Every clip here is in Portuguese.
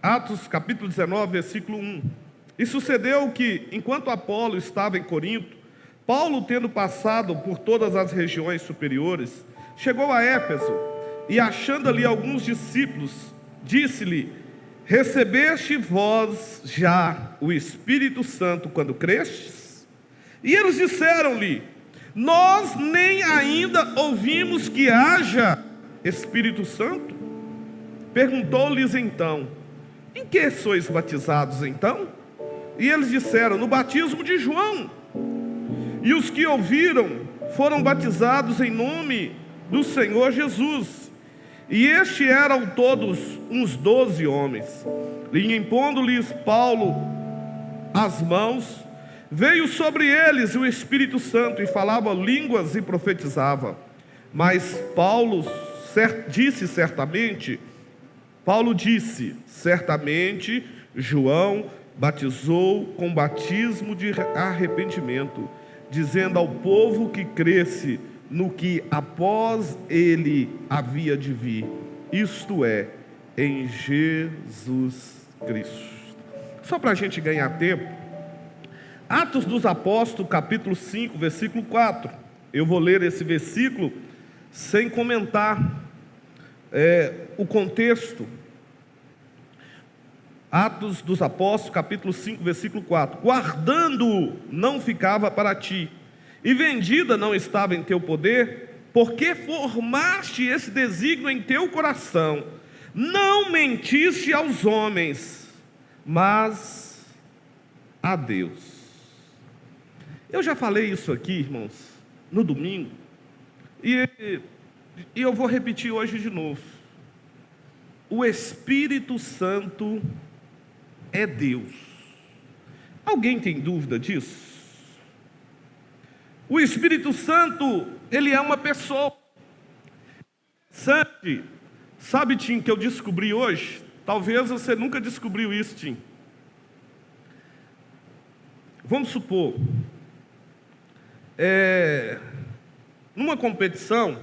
Atos capítulo 19, versículo 1. E sucedeu que, enquanto Apolo estava em Corinto, Paulo, tendo passado por todas as regiões superiores, chegou a Éfeso e, achando ali alguns discípulos, disse-lhe: recebeste vós já o Espírito Santo quando crestes? E eles disseram-lhe: nós nem ainda ouvimos que haja Espírito Santo. Perguntou-lhes então: em que sois batizados então? E eles disseram: no batismo de João. E os que ouviram foram batizados em nome do Senhor Jesus. E este eram todos uns 12 homens. E impondo-lhes Paulo as mãos, veio sobre eles o Espírito Santo, e falava línguas e profetizava. Mas Paulo disse certamente, João batizou com batismo de arrependimento, dizendo ao povo que cresce no que após ele havia de vir, isto é, em Jesus Cristo. Só para a gente ganhar tempo, Atos dos Apóstolos, capítulo 5, versículo 4. Eu vou ler esse versículo sem comentar o contexto. Atos dos Apóstolos, capítulo 5, versículo 4. Guardando não ficava para ti, e vendida não estava em teu poder, porque formaste esse desígnio em teu coração. Não mentiste aos homens, mas a Deus. Eu já falei isso aqui, irmãos, no domingo, e eu vou repetir hoje de novo. O Espírito Santo é Deus. Alguém tem dúvida disso? O Espírito Santo, ele é uma pessoa. Sabe, Tim, que eu descobri hoje? Talvez você nunca descobriu isso, Tim. Vamos supor, numa competição,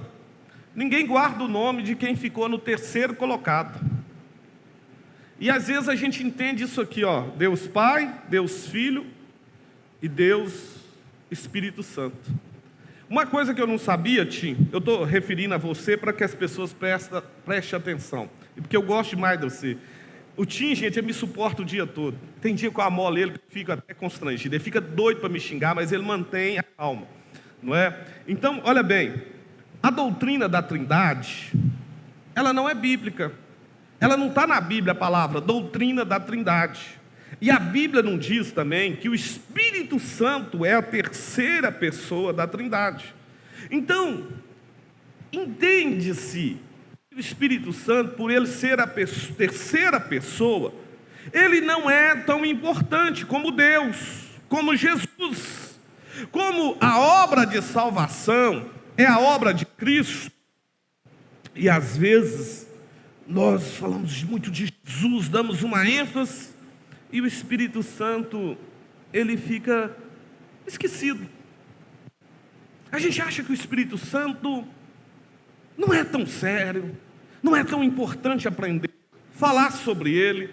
ninguém guarda o nome de quem ficou no terceiro colocado. E às vezes a gente entende isso aqui, ó: Deus Pai, Deus Filho e Deus Espírito Santo. Uma coisa que eu não sabia, Tim, eu estou referindo a você para que as pessoas prestem atenção, e porque eu gosto demais de você. O Tim, gente, ele me suporta o dia todo. Tem dia que eu amolo ele, que eu fico até constrangido. Ele fica doido para me xingar, mas ele mantém a calma, não é? Então, olha bem, a doutrina da Trindade, ela não é bíblica. Ela não está na Bíblia, a palavra doutrina da Trindade. E a Bíblia não diz também que o Espírito Santo é a terceira pessoa da Trindade. Então, entende-se que o Espírito Santo, por ele ser a terceira pessoa, ele não é tão importante como Deus, como Jesus, como a obra de salvação é a obra de Cristo. E às vezes nós falamos muito de Jesus, damos uma ênfase, e o Espírito Santo, ele fica esquecido. A gente acha que o Espírito Santo não é tão sério, não é tão importante aprender, falar sobre ele.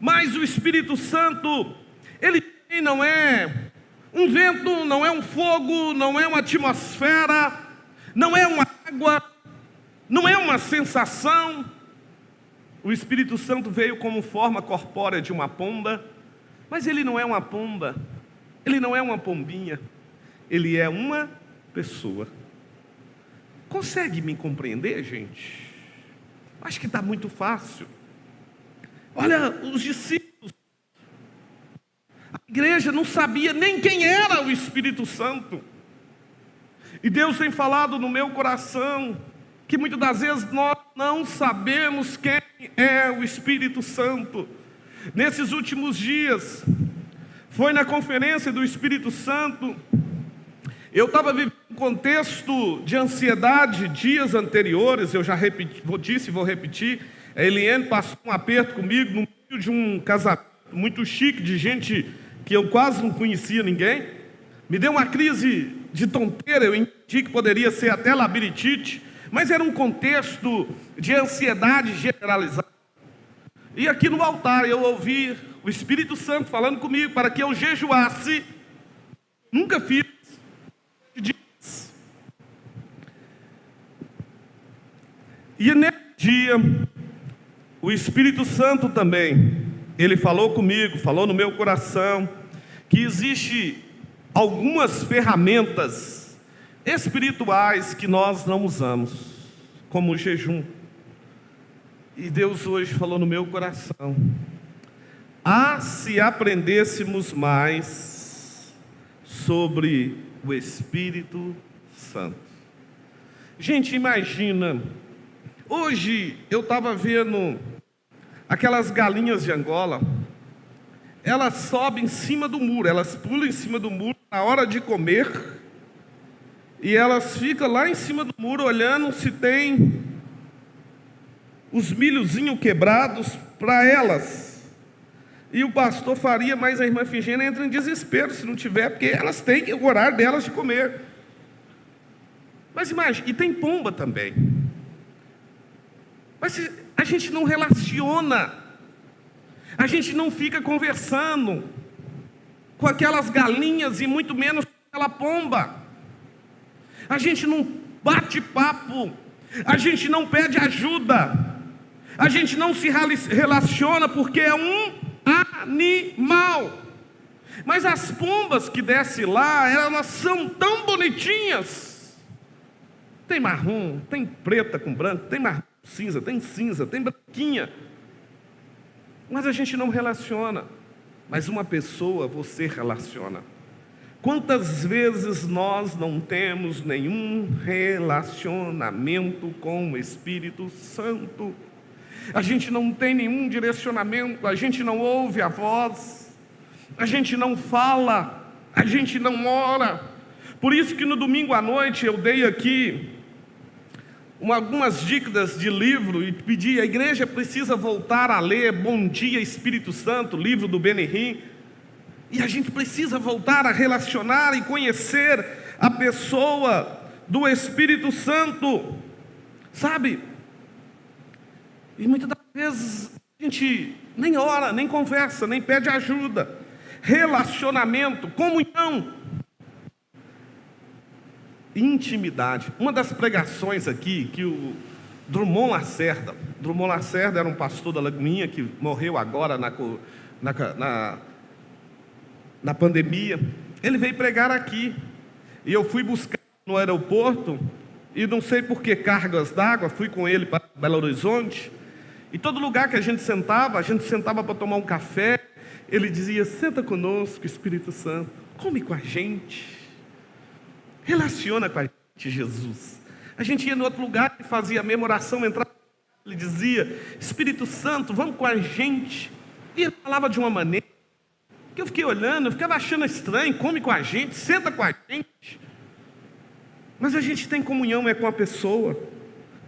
Mas o Espírito Santo, ele não é um vento, não é um fogo, não é uma atmosfera, não é uma água, não é uma sensação. O Espírito Santo veio como forma corpórea de uma pomba, mas ele não é uma pomba, ele não é uma pombinha, ele é uma pessoa. Consegue me compreender, gente? Acho que está muito fácil. Olha, os discípulos, a igreja não sabia nem quem era o Espírito Santo. E Deus tem falado no meu coração que muitas das vezes nós não sabemos quem é o Espírito Santo. Nesses últimos dias, foi na conferência do Espírito Santo, eu estava vivendo um contexto de ansiedade dias anteriores. Eu já disse e vou repetir. A Eliane passou um aperto comigo no meio de um casamento muito chique, de gente que eu quase não conhecia ninguém. Me deu uma crise de tonteira, eu entendi que poderia ser até labirintite, mas era um contexto de ansiedade generalizada. E aqui no altar eu ouvi o Espírito Santo falando comigo para que eu jejuasse. Nunca fiz dias. E nesse dia, o Espírito Santo também, ele falou comigo, falou no meu coração, que existe algumas ferramentas espirituais que nós não usamos, como o jejum. E Deus hoje falou no meu coração: se aprendêssemos mais sobre o Espírito Santo. Gente, imagina, hoje eu estava vendo aquelas galinhas de Angola, elas sobem em cima do muro, elas pulam em cima do muro na hora de comer, e elas ficam lá em cima do muro olhando se tem os milhozinhos quebrados para elas. E o pastor Faria, mais a irmã Figênia, entra em desespero se não tiver, porque elas têm o horário delas de comer. Mas imagina, e tem pomba também. Mas a gente não relaciona, a gente não fica conversando com aquelas galinhas e muito menos com aquela pomba. A gente não bate papo, a gente não pede ajuda, a gente não se relaciona porque é um animal. Mas as pombas que descem lá, elas são tão bonitinhas. Tem marrom, tem preta com branco, tem marrom cinza, tem branquinha. Mas a gente não relaciona. Mas uma pessoa você relaciona. Quantas vezes nós não temos nenhum relacionamento com o Espírito Santo? A gente não tem nenhum direcionamento, a gente não ouve a voz, a gente não fala, a gente não ora. Por isso que no domingo à noite eu dei aqui algumas dicas de livro e pedi: a igreja precisa voltar a ler Bom Dia Espírito Santo, livro do Benihim. E a gente precisa voltar a relacionar e conhecer a pessoa do Espírito Santo, sabe? E muitas das vezes a gente nem ora, nem conversa, nem pede ajuda. Relacionamento, comunhão, intimidade. Uma das pregações aqui que o Drummond Lacerda era um pastor da Lagoinha que morreu agora na pandemia. Ele veio pregar aqui e eu fui buscar no aeroporto e não sei por que cargas d'água, fui com ele para Belo Horizonte. E todo lugar que a gente sentava para tomar um café, ele dizia: senta conosco, Espírito Santo, come com a gente, relaciona com a gente, Jesus. A gente ia no outro lugar e fazia a mesma oração, entrava, ele dizia: Espírito Santo, vamos com a gente. E ele falava de uma maneira que eu fiquei olhando, eu ficava achando estranho: come com a gente, senta com a gente. Mas a gente tem comunhão com a pessoa,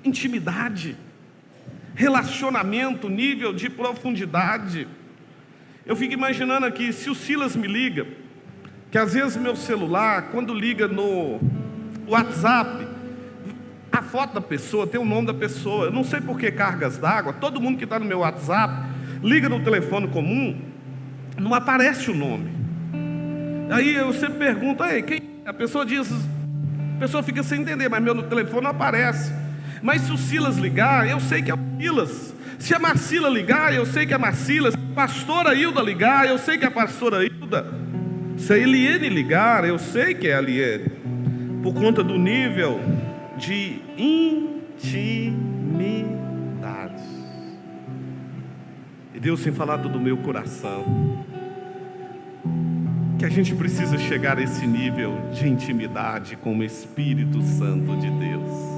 intimidade, relacionamento, nível de profundidade. Eu fico imaginando aqui, se o Silas me liga, que às vezes meu celular, quando liga no WhatsApp, a foto da pessoa tem o nome da pessoa. Eu não sei por que cargas d'água, todo mundo que está no meu WhatsApp, liga no telefone comum, não aparece o nome. Aí eu sempre pergunto: ei, quem? A pessoa diz, a pessoa fica sem entender, mas meu telefone não aparece. Mas se o Silas ligar, eu sei que é o Silas. Se a Marcila ligar, eu sei que é a Marcila. Se a pastora Hilda ligar, eu sei que é a pastora Hilda. Se a Eliane ligar, eu sei que é a Eliane. Por conta do nível de intimidade. E Deus tem falado do meu coração que a gente precisa chegar a esse nível de intimidade com o Espírito Santo de Deus.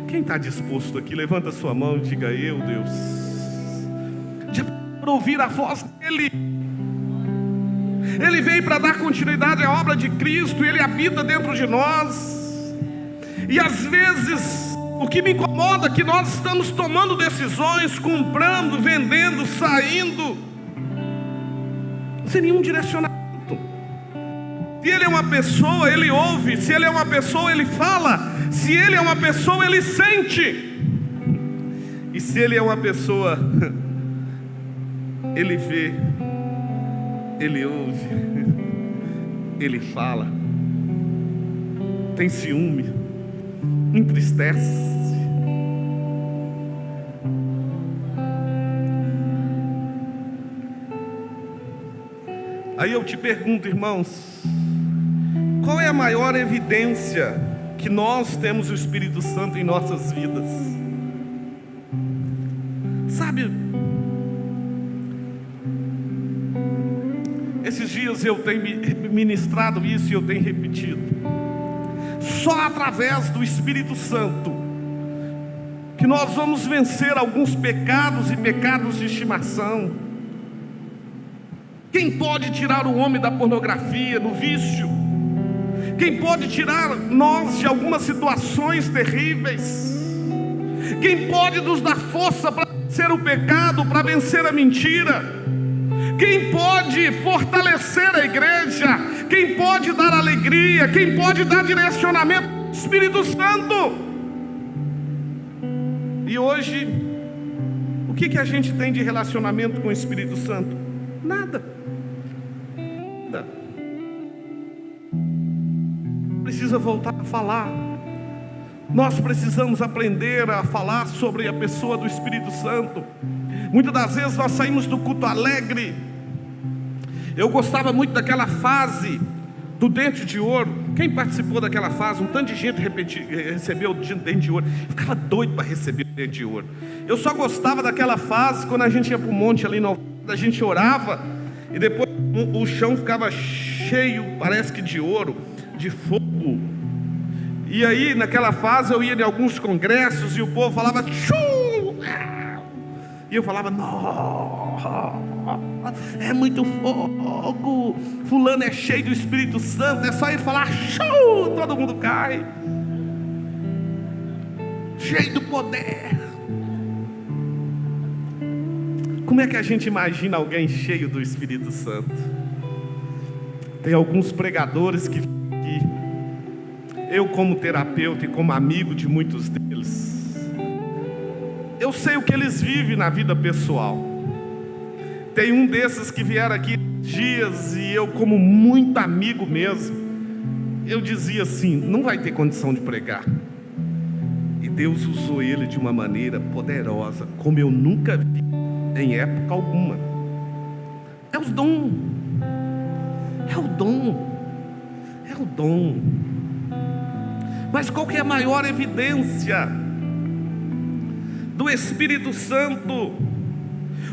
Quem está disposto aqui, levanta sua mão e diga: eu, Deus, para ouvir a voz dEle. Ele veio para dar continuidade à obra de Cristo, Ele habita dentro de nós. E às vezes, o que me incomoda é que nós estamos tomando decisões, comprando, vendendo, saindo, sem nenhum direcionamento. Se Ele é uma pessoa, Ele ouve. Se Ele é uma pessoa, Ele fala. Se Ele é uma pessoa, Ele sente. E se Ele é uma pessoa, Ele vê, Ele ouve, Ele fala, tem ciúme, entristece. Aí eu te pergunto, irmãos, qual é a maior evidência que nós temos o Espírito Santo em nossas vidas? Sabe, esses dias eu tenho ministrado isso e eu tenho repetido. Só através do Espírito Santo que nós vamos vencer alguns pecados e pecados de estimação. Quem pode tirar o homem da pornografia, do vício? Quem pode tirar nós de algumas situações terríveis? Quem pode nos dar força para vencer o pecado, para vencer a mentira? Quem pode fortalecer a igreja? Quem pode dar alegria? Quem pode dar direcionamento? Espírito Santo. E hoje, o que a gente tem de relacionamento com o Espírito Santo? Nada. Precisa voltar a falar. Nós precisamos aprender a falar sobre a pessoa do Espírito Santo. Muitas das vezes nós saímos do culto alegre. Eu gostava muito daquela fase do dente de ouro. Quem participou daquela fase? Um tanto de gente recebeu o dente de ouro. Ficava doido para receber o dente de ouro. Eu só gostava daquela fase quando a gente ia para o monte ali, a gente orava e depois o chão ficava cheio, parece que de ouro, de fogo. E aí naquela fase eu ia em alguns congressos e o povo falava tchum! E eu falava, não, é muito fogo, fulano é cheio do Espírito Santo, é só ele falar tchum, todo mundo cai, cheio do poder. Como é que a gente imagina alguém cheio do Espírito Santo? Tem alguns pregadores que eu, como terapeuta e como amigo de muitos deles, eu sei o que eles vivem na vida pessoal. Tem um desses que vieram aqui dias e eu, como muito amigo mesmo, eu dizia assim, não vai ter condição de pregar. E Deus usou ele de uma maneira poderosa, como eu nunca vi em época alguma. É o dom. É o dom. É o dom. Mas qual que é a maior evidência do Espírito Santo?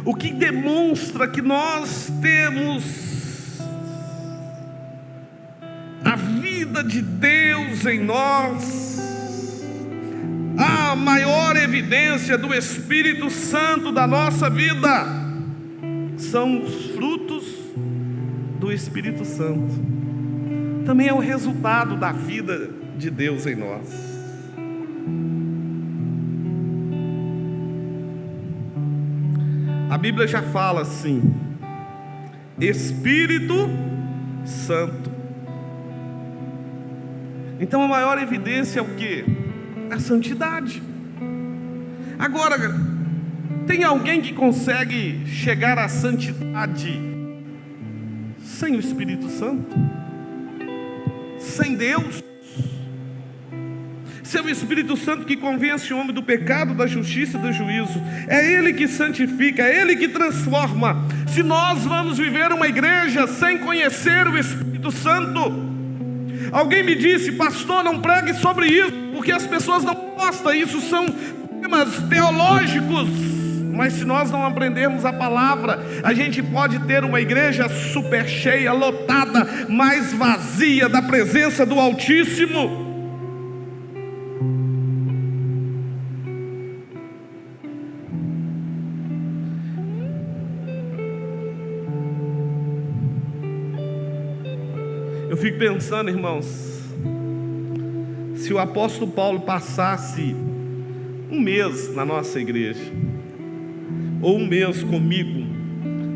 O que demonstra que nós temos a vida de Deus em nós? A maior evidência do Espírito Santo da nossa vida são os frutos do Espírito Santo. Também é o resultado da vida de Deus em nós. A Bíblia já fala assim: Espírito Santo. Então a maior evidência é o quê? A santidade. Agora, tem alguém que consegue chegar à santidade sem o Espírito Santo? Sem Deus? Se é o Espírito Santo que convence o homem do pecado, da justiça e do juízo, é Ele que santifica, é Ele que transforma. Se nós vamos viver uma igreja sem conhecer o Espírito Santo, alguém me disse, pastor, não pregue sobre isso, porque as pessoas não gostam, isso são temas teológicos. Mas se nós não aprendermos a palavra, a gente pode ter uma igreja super cheia, lotada, mas vazia da presença do Altíssimo. Eu fico pensando, irmãos, se o apóstolo Paulo passasse um mês na nossa igreja, ou um mês comigo,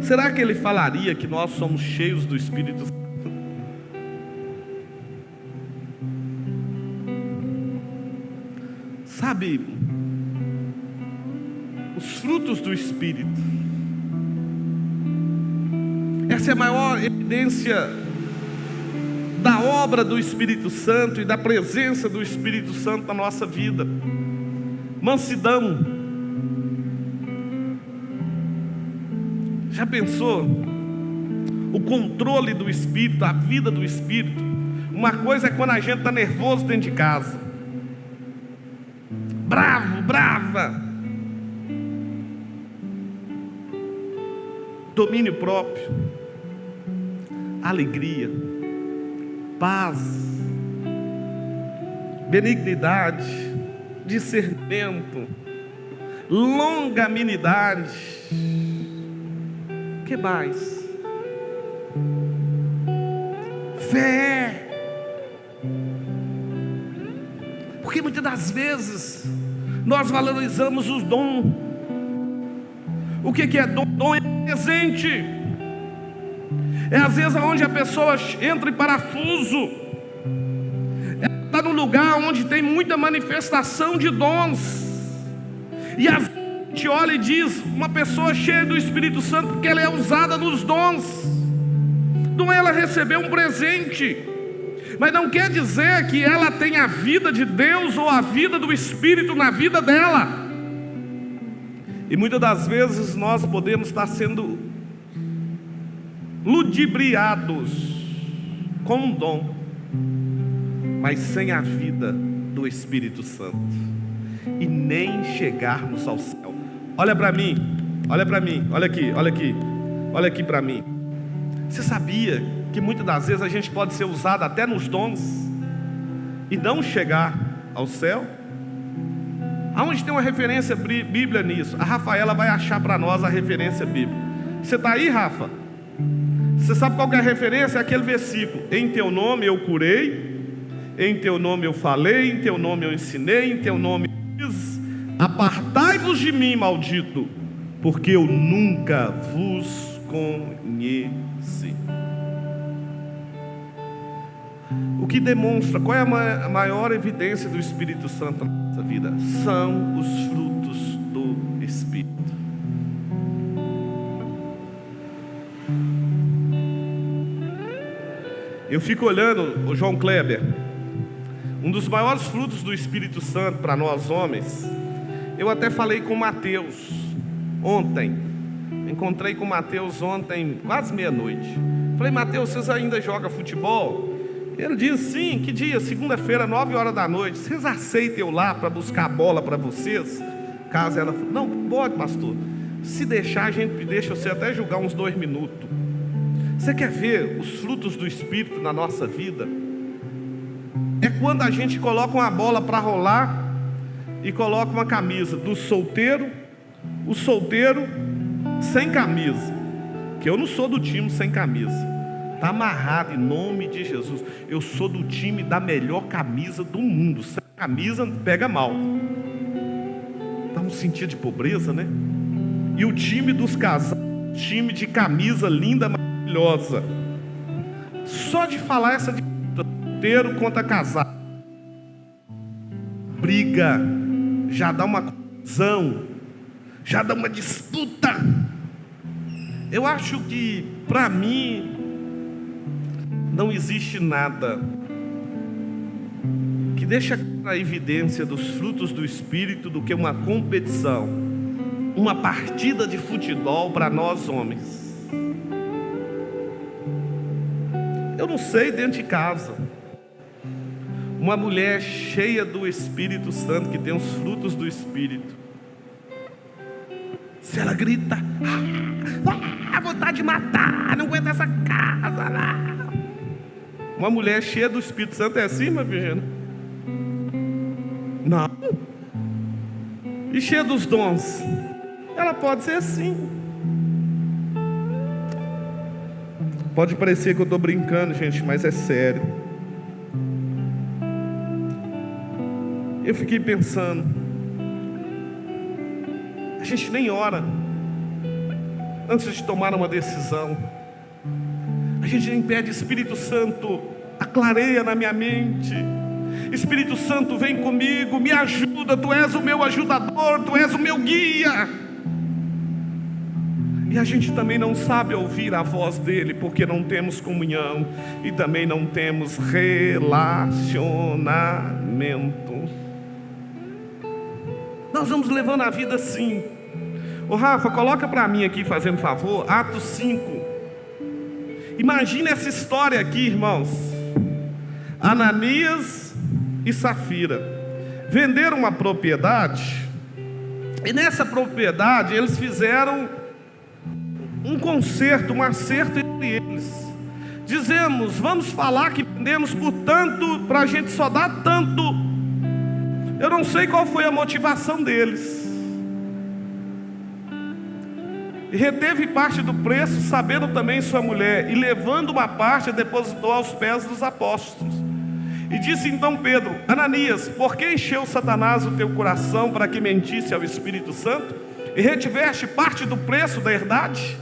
será que ele falaria que nós somos cheios do Espírito Santo? Sabe, os frutos do Espírito Essa é a maior evidência da obra do Espírito Santo e da presença do Espírito Santo na nossa vida. Mansidão. Já pensou? O controle do Espírito, a vida do Espírito. Uma coisa é quando a gente está nervoso dentro de casa, bravo, brava. Domínio próprio, alegria, paz, benignidade, discernimento, longanimidade. Que mais? Fé. Porque muitas das vezes nós valorizamos os dons. O que é dom? Dom é presente. É às vezes onde a pessoa entra em parafuso. Ela está num lugar onde tem muita manifestação de dons. E às vezes a gente olha e diz, uma pessoa cheia do Espírito Santo, porque ela é usada nos dons. Não é ela receber um presente, mas não quer dizer que ela tem a vida de Deus ou a vida do Espírito na vida dela. E muitas das vezes nós podemos estar sendo ludibriados com um dom, mas sem a vida do Espírito Santo, e nem chegarmos ao céu. Olha para mim, olha para mim, olha aqui, olha aqui, olha aqui para mim. Você sabia que muitas das vezes a gente pode ser usado até nos dons e não chegar ao céu? Aonde tem uma referência bíblica nisso? A Rafaela vai achar para nós a referência bíblica. Você está aí, Rafa? Você sabe qual que é a referência? É aquele versículo: em teu nome eu curei, em teu nome eu falei, em teu nome eu ensinei, em teu nome eu fiz. Apartai-vos de mim, maldito, porque eu nunca vos conheci. O que demonstra, qual é a maior evidência do Espírito Santo na nossa vida? São os frutos do Espírito. Eu fico olhando o João Kleber. Um dos maiores frutos do Espírito Santo para nós homens, eu até falei com o Mateus ontem. Encontrei com o Mateus ontem, quase meia-noite. Falei: Mateus, vocês ainda jogam futebol? Ele disse: sim. Que dia? Segunda-feira, 9 horas da noite. Vocês aceitam eu lá para buscar a bola para vocês? Caso ela falou: não, pode, pastor. Se deixar, a gente deixa você até jogar uns 2 minutos. Você quer ver os frutos do Espírito na nossa vida? É quando a gente coloca uma bola para rolar e coloca uma camisa do solteiro, o solteiro sem camisa, que eu não sou do time sem camisa. Está amarrado em nome de Jesus. Eu sou do time da melhor camisa do mundo. Sem camisa pega mal. Dá um sentido de pobreza, né? E o time dos casais, time de camisa linda, maravilhosa. Só de falar essa de solteiro contra casado, briga, já dá uma confusão, já dá uma disputa. Eu acho que, para mim, não existe nada que deixa a evidência dos frutos do Espírito do que uma competição, uma partida de futebol para nós homens. Eu não sei, dentro de casa, uma mulher cheia do Espírito Santo, que tem os frutos do Espírito, se ela grita: vontade de matar, não aguento essa casa lá. Uma mulher cheia do Espírito Santo é assim, minha Virgínia? Não. E cheia dos dons? Ela pode ser assim. Pode parecer que eu estou brincando, gente, mas é sério. Eu fiquei pensando, a gente nem ora antes de tomar uma decisão. A gente nem pede: Espírito Santo, aclareia na minha mente. Espírito Santo, vem comigo, me ajuda. Tu és o meu ajudador, tu és o meu guia. E a gente também não sabe ouvir a voz dele, porque não temos comunhão e também não temos relacionamento. Nós vamos levando a vida assim. Ô Rafa, coloca para mim aqui, fazendo favor, Atos 5. Imagina essa história aqui, irmãos. Ananias e Safira venderam uma propriedade, e nessa propriedade eles fizeram um concerto, um acerto entre eles. Dizemos, vamos falar que vendemos por tanto, para a gente só dar tanto. Eu não sei qual foi a motivação deles. E reteve parte do preço, sabendo também sua mulher, e levando uma parte, depositou aos pés dos apóstolos. E disse então Pedro: Ananias, por que encheu Satanás o teu coração para que mentisse ao Espírito Santo e retiveste parte do preço da herdade?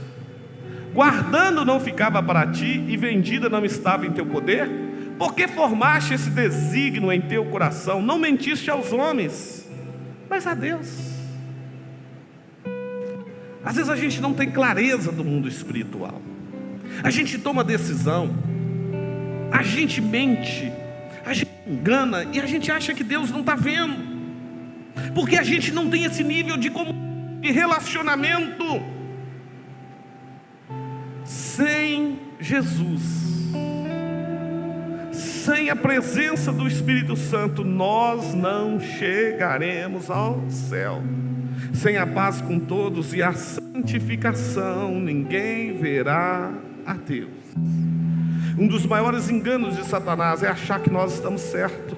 Guardando não ficava para ti, e vendida não estava em teu poder? Por que formaste esse desígnio em teu coração? Não mentiste aos homens, mas a Deus. Às vezes a gente não tem clareza do mundo espiritual. A gente toma decisão, a gente mente, a gente engana, e a gente acha que Deus não está vendo, porque a gente não tem esse nível de relacionamento. Sem Jesus, sem a presença do Espírito Santo, nós não chegaremos ao céu. Sem a paz com todos e a santificação, ninguém verá a Deus. Um dos maiores enganos de Satanás é achar que nós estamos certos.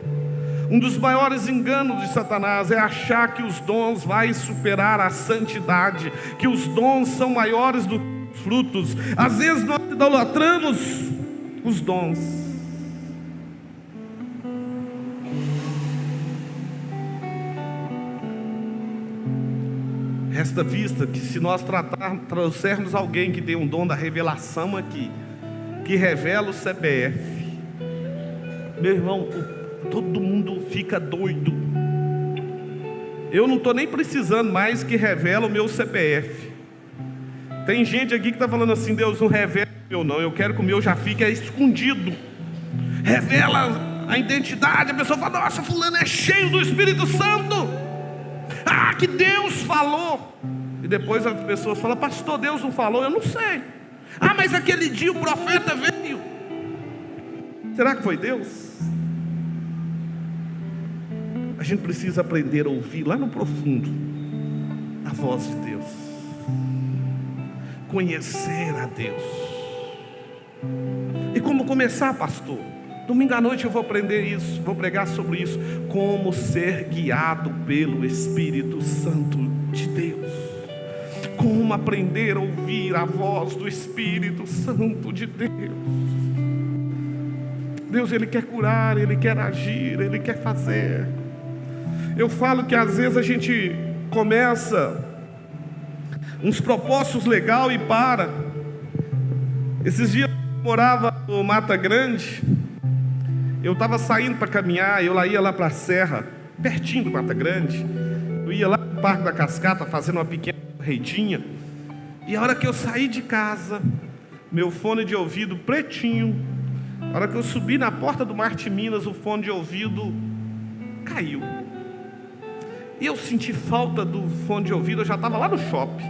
Um dos maiores enganos de Satanás é achar que os dons vão superar a santidade, que os dons são maiores do que os frutos. Às vezes nós idolatramos os dons. Resta vista que se nós trouxermos alguém que tem um dom da revelação aqui, que revela o CPF, meu irmão, todo mundo fica doido. Eu não estou nem precisando mais que revela o meu CPF. Tem gente aqui que está falando assim: Deus, não revela o meu não, eu quero que o meu já fique escondido. Revela a identidade. A pessoa fala: nossa, fulano é cheio do Espírito Santo. Ah, que Deus falou. E depois as pessoas falam: pastor, Deus não falou. Eu não sei. Ah, mas aquele dia o profeta veio. Será que foi Deus? A gente precisa aprender a ouvir lá no profundo a voz de Deus, conhecer a Deus. E como começar, pastor? Domingo à noite eu vou aprender isso, vou pregar sobre isso. Como ser guiado pelo Espírito Santo de Deus. Como aprender a ouvir a voz do Espírito Santo de Deus. Deus, Ele quer curar, Ele quer agir, Ele quer fazer. Eu falo que às vezes a gente começa uns propósitos legais e para. Esses dias eu morava no Mata Grande. Eu estava saindo para caminhar, eu ia lá para a serra, pertinho do Mata Grande. Eu ia lá no Parque da Cascata, fazendo uma pequena corridinha. E a hora que eu saí de casa, meu fone de ouvido pretinho, a hora que eu subi na porta do Marte Minas, o fone de ouvido caiu. E eu senti falta do fone de ouvido, eu já estava lá no shopping.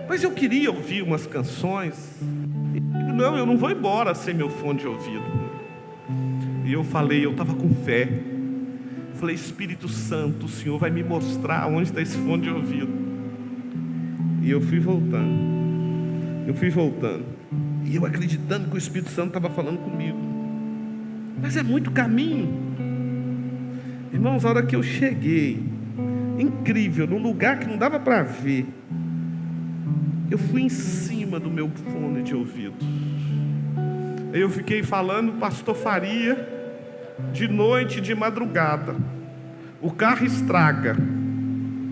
Mas eu queria ouvir umas canções. E, não, eu não vou embora sem meu fone de ouvido. E eu falei, eu estava com fé. Falei: Espírito Santo, o Senhor vai me mostrar onde está esse fone de ouvido. E eu fui voltando. E eu acreditando que o Espírito Santo estava falando comigo. Mas é muito caminho. Irmãos, a hora que eu cheguei, incrível, num lugar que não dava para ver, eu fui em cima do meu fone de ouvido. Eu fiquei falando, pastor Faria, de noite, de madrugada. O carro estraga.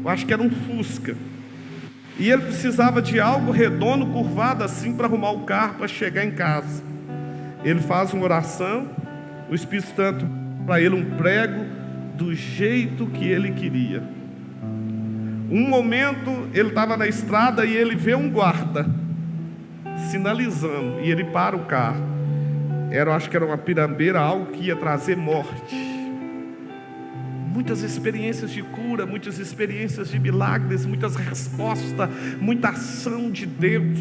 Eu acho que era um Fusca. E ele precisava de algo redondo, curvado assim, para arrumar o carro, para chegar em casa. Ele faz uma oração, o Espírito Santo para ele um prego do jeito que ele queria. Um momento ele estava na estrada e ele vê um guarda sinalizando, e ele para o carro. Acho que era uma pirambeira, algo que ia trazer morte. Muitas experiências de cura, muitas experiências de milagres, muitas respostas, muita ação de Deus.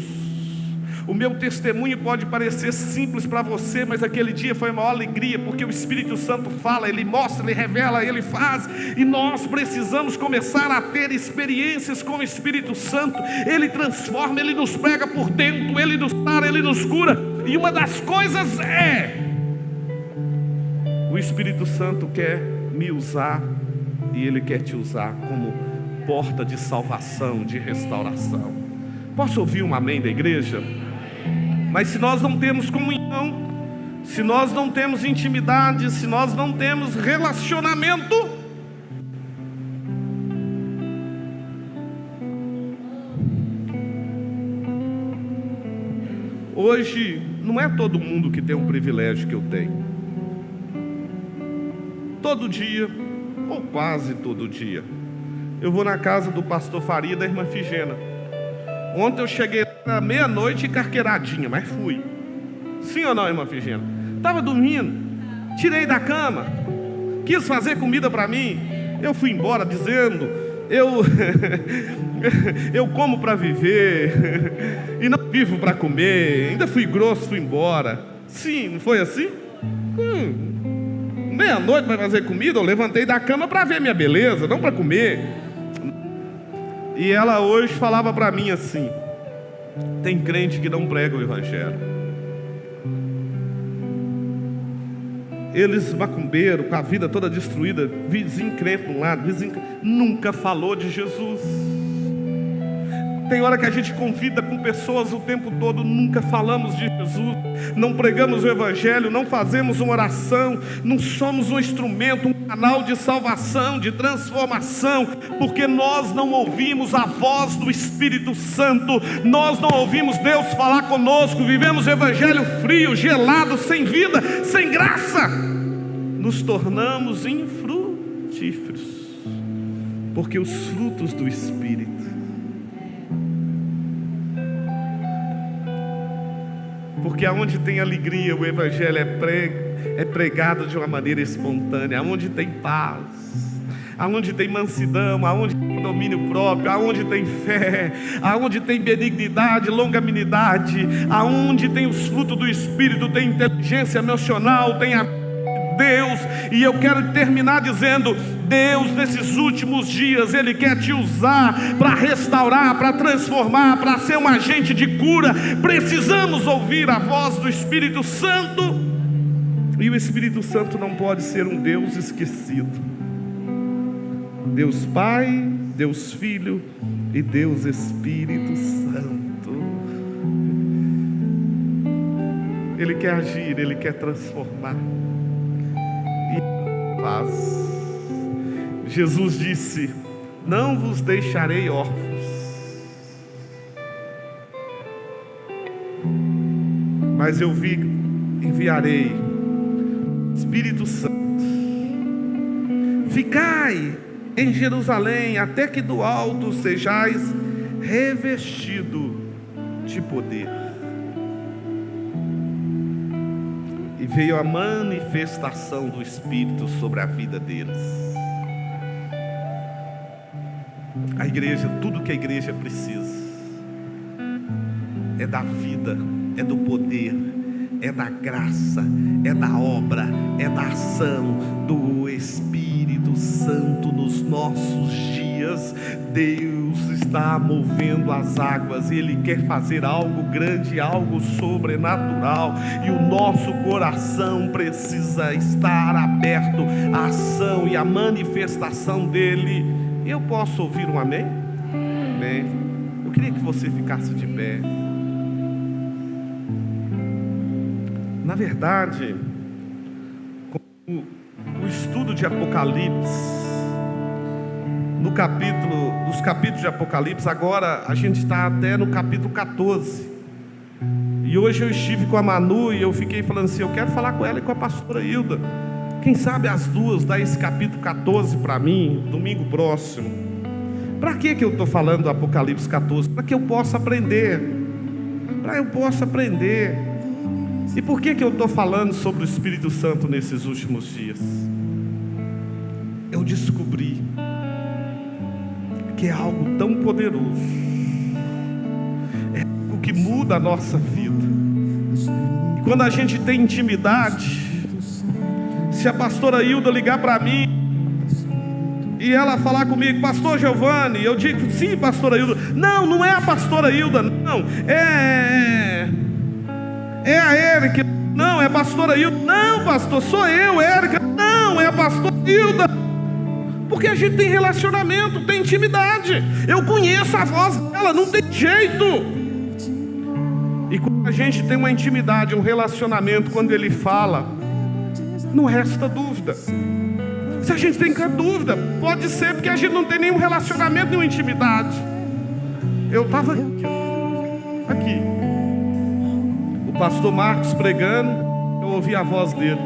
O meu testemunho pode parecer simples para você, mas aquele dia foi a maior alegria, porque o Espírito Santo fala, Ele mostra, Ele revela, Ele faz, e nós precisamos começar a ter experiências com o Espírito Santo. Ele transforma, Ele nos pega por dentro, Ele nos sara, Ele nos cura, e uma das coisas o Espírito Santo quer me usar, e Ele quer te usar como porta de salvação, de restauração. Posso ouvir um amém da igreja? Mas se nós não temos comunhão, se nós não temos intimidade, se nós não temos relacionamento, hoje não é todo mundo que tem o privilégio que eu tenho. Todo dia, ou quase todo dia, eu vou na casa do pastor Faria e da irmã Figena. Ontem eu cheguei à meia-noite carqueiradinha, mas fui. Sim ou não, irmã Figena? Estava dormindo, tirei da cama, quis fazer comida para mim. Eu fui embora dizendo, eu como para viver e não vivo para comer. Ainda fui grosso, fui embora. Sim, não foi assim? Meia-noite para fazer comida, eu levantei da cama para ver minha beleza, não para comer. E ela hoje falava para mim assim: tem crente que não prega o evangelho. Eles macumbeiro, com a vida toda destruída, vizinho crente de um lado, vizinho nunca falou de Jesus. Tem hora que a gente convida com pessoas o tempo todo, nunca falamos de Jesus, não pregamos o evangelho, não fazemos uma oração, não somos um instrumento, um canal de salvação, de transformação, porque nós não ouvimos a voz do Espírito Santo, nós não ouvimos Deus falar conosco, vivemos o evangelho frio, gelado, sem vida, sem graça, nos tornamos infrutíferos, porque os frutos do Espírito, porque aonde tem alegria, o evangelho é pregado de uma maneira espontânea. Aonde tem paz, aonde tem mansidão, aonde tem domínio próprio, aonde tem fé, aonde tem benignidade, longanimidade, aonde tem os frutos do Espírito, tem inteligência emocional, tem a Deus. E eu quero terminar dizendo: Deus, nesses últimos dias, Ele quer te usar para restaurar, para transformar, para ser um agente de cura. Precisamos ouvir a voz do Espírito Santo, e o Espírito Santo não pode ser um Deus esquecido. Deus Pai, Deus Filho e Deus Espírito Santo. Ele quer agir, Ele quer transformar. Paz. Jesus disse: não vos deixarei órfãos, mas eu enviarei Espírito Santo. Ficai em Jerusalém até que do alto sejais revestido de poder. E veio a manifestação do Espírito sobre a vida deles. A igreja, tudo que a igreja precisa é da vida, é do poder, é da graça, é da obra, é da ação do Espírito Santo nos nossos dias. Deus está movendo as águas, Ele quer fazer algo grande, algo sobrenatural, e o nosso coração precisa estar aberto à ação e à manifestação dEle. Eu posso ouvir um amém? Amém. Eu queria que você ficasse de pé. Na verdade, o estudo de Apocalipse, nos capítulos de Apocalipse, agora a gente está até no capítulo 14. E hoje eu estive com a Manu e eu fiquei falando assim: eu quero falar com ela e com a pastora Hilda. Quem sabe as duas dá esse capítulo 14 para mim, domingo próximo. Para que eu estou falando do Apocalipse 14? Para que eu possa aprender. Para eu possa aprender. E por que eu estou falando sobre o Espírito Santo nesses últimos dias? Eu descobri que é algo tão poderoso, é algo que muda a nossa vida. E quando a gente tem intimidade, se a pastora Hilda ligar para mim e ela falar comigo, pastor Giovanni, eu digo, sim, pastora Hilda. Não, não é a pastora Hilda, não, é a Érica. Não, é a pastora Hilda. Não, pastor, sou eu, Érica. Não, é a pastora Hilda. Porque a gente tem relacionamento, tem intimidade. Eu conheço a voz dela, não tem jeito. E quando a gente tem uma intimidade, um relacionamento, quando ele fala, não resta dúvida. Se a gente tem dúvida, pode ser porque a gente não tem nenhum relacionamento, nenhuma intimidade. Eu estava aqui, o pastor Marcos pregando, eu ouvi a voz dele.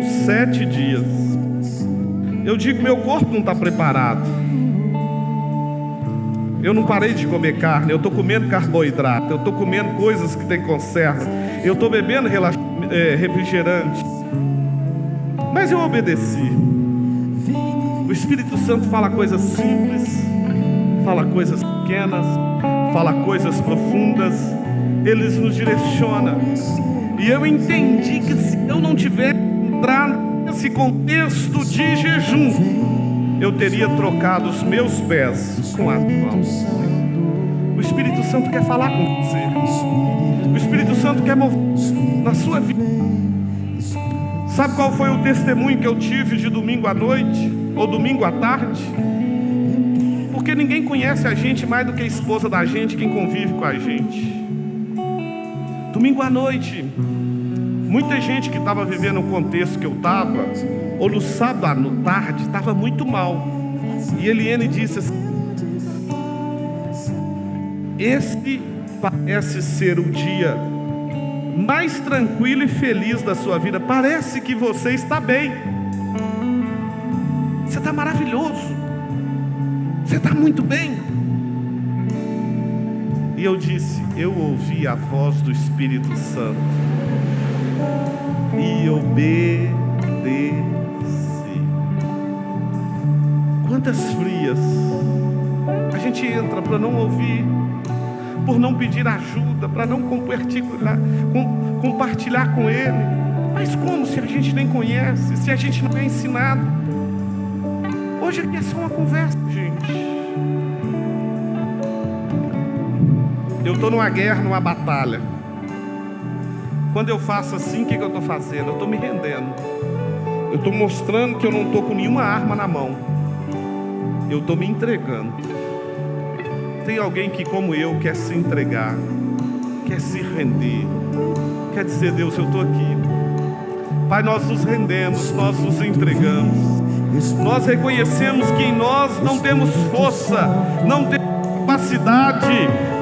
Os 7 dias, eu digo, meu corpo não está preparado. Eu não parei de comer carne, eu estou comendo carboidrato, eu estou comendo coisas que tem conserva, eu estou bebendo refrigerante. Mas eu obedeci. O Espírito Santo fala coisas simples, fala coisas pequenas, fala coisas profundas. Ele nos direciona. E eu entendi que se eu não tivesse entrado nesse contexto de jejum, eu teria trocado os meus pés com as mãos. O Espírito Santo quer falar com você. O Espírito Santo quer mover na sua vida. Sabe qual foi o testemunho que eu tive de domingo à noite? Ou domingo à tarde? Porque ninguém conhece a gente mais do que a esposa da gente, quem convive com a gente. Domingo à noite, muita gente que estava vivendo o contexto que eu estava, ou no sábado à tarde, estava muito mal. E Eliane disse assim: esse parece ser o dia mais tranquilo e feliz da sua vida. Parece que você está bem. Você está maravilhoso. Você está muito bem. E eu disse, eu ouvi a voz do Espírito Santo e obedeci. Quantas frias a gente entra para não ouvir, por não pedir ajuda, para não compartilhar com Ele. Mas como se a gente nem conhece, se a gente não é ensinado? Hoje aqui é só uma conversa, gente. Eu estou numa guerra, numa batalha. Quando eu faço assim, o que eu estou fazendo? Eu estou me rendendo. Eu estou mostrando que eu não estou com nenhuma arma na mão. Eu estou me entregando. Tem alguém que, como eu, quer se entregar, quer se render, quer dizer, Deus, eu estou aqui. Pai, nós nos rendemos, nós nos entregamos. Nós reconhecemos que em nós não temos força, não temos capacidade.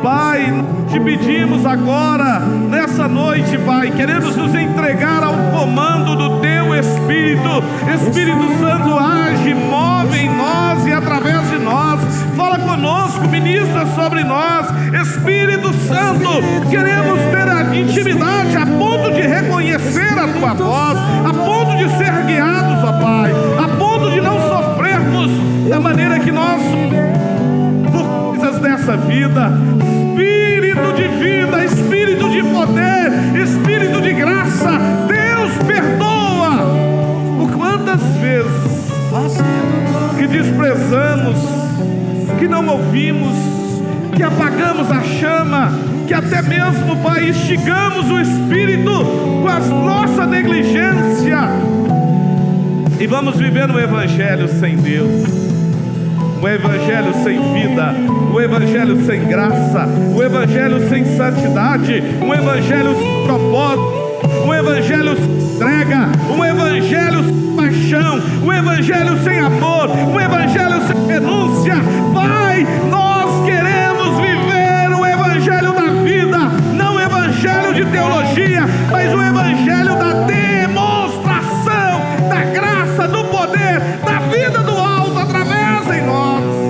Pai, te pedimos agora, nessa noite, Pai, queremos nos entregar ao comando do Teu Espírito. Espírito Santo, age, move em nós e através de nós. Fala conosco, ministra sobre nós. Espírito Santo, queremos ter a intimidade a ponto de reconhecer a Tua voz, a ponto de ser guiados, ó Pai, a ponto de não sofrermos da maneira que nós por coisas dessa vida. Espírito de vida, Espírito de poder, Espírito de graça, Deus perdoa. Por quantas vezes que desprezamos, que não ouvimos, que apagamos a chama, que até mesmo, Pai, instigamos o Espírito com a nossa negligência, e vamos viver um evangelho sem Deus, um evangelho sem vida, um evangelho sem graça, um evangelho sem santidade, um evangelho sem propósito, um evangelho sem entrega, um evangelho sem paixão, um evangelho sem amor, um evangelho sem renúncia. Pai, nós queremos viver o evangelho da vida, não o evangelho de teologia, mas o evangelho da demonstração da graça, do poder, da vida do alto através em nós.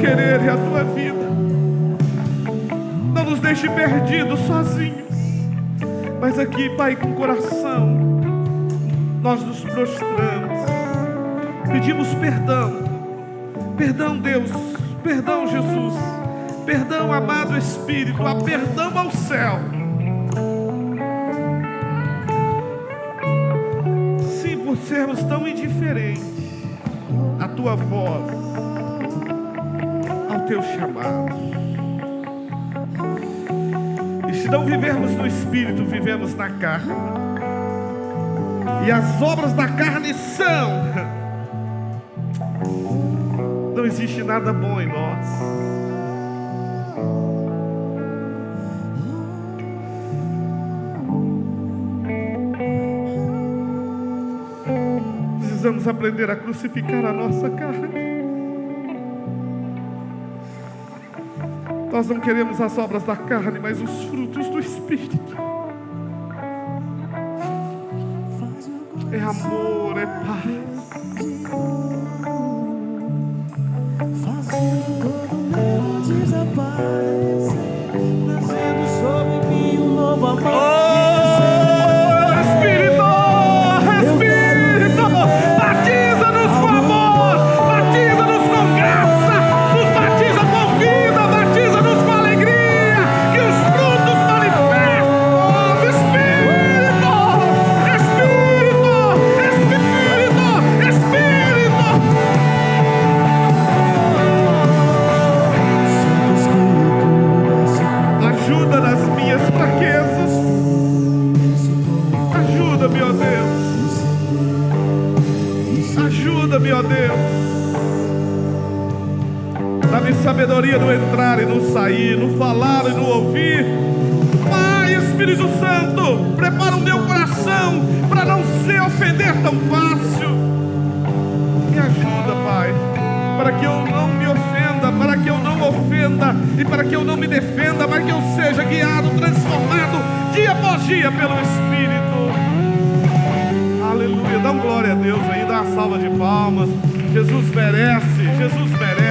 querer e a tua vida. Não nos deixe perdidos, sozinhos. Mas aqui, Pai, com coração, nós nos prostramos, pedimos perdão. Perdão, Deus, perdão, Jesus, perdão, amado Espírito, perdão ao céu. Sim, por sermos tão indiferentes à tua voz, ao teu chamado. E se não vivermos no Espírito, vivemos na carne. E as obras da carne são... Não existe nada bom em nós. Precisamos aprender a crucificar a nossa carne. Nós não queremos as obras da carne, mas os frutos do Espírito. É amor, é paz. Todo medo desaparece, trazendo sobre mim um novo amor. Espírito, Espírito, batiza-nos com amor, batiza-nos com graça, nos batiza com vida, batiza-nos com alegria, que os frutos manifestem. Espírito, Espírito, Espírito, Espírito. Ajuda nas minhas fraquezas. Ajuda-me, ó Deus. Ajuda-me, ó Deus. Dá-me sabedoria no entrar e no sair, no falar e no ouvir. Pai, Espírito Santo, prepara o meu coração para não se ofender tão fácil. Me ajuda, Pai, para que eu não me ofenda, para que eu não ofenda e para que eu não me defenda, mas que eu seja guiado, transformado dia após dia pelo Espírito. Aleluia, dá uma glória a Deus aí, dá uma salva de palmas. Jesus merece, Jesus merece.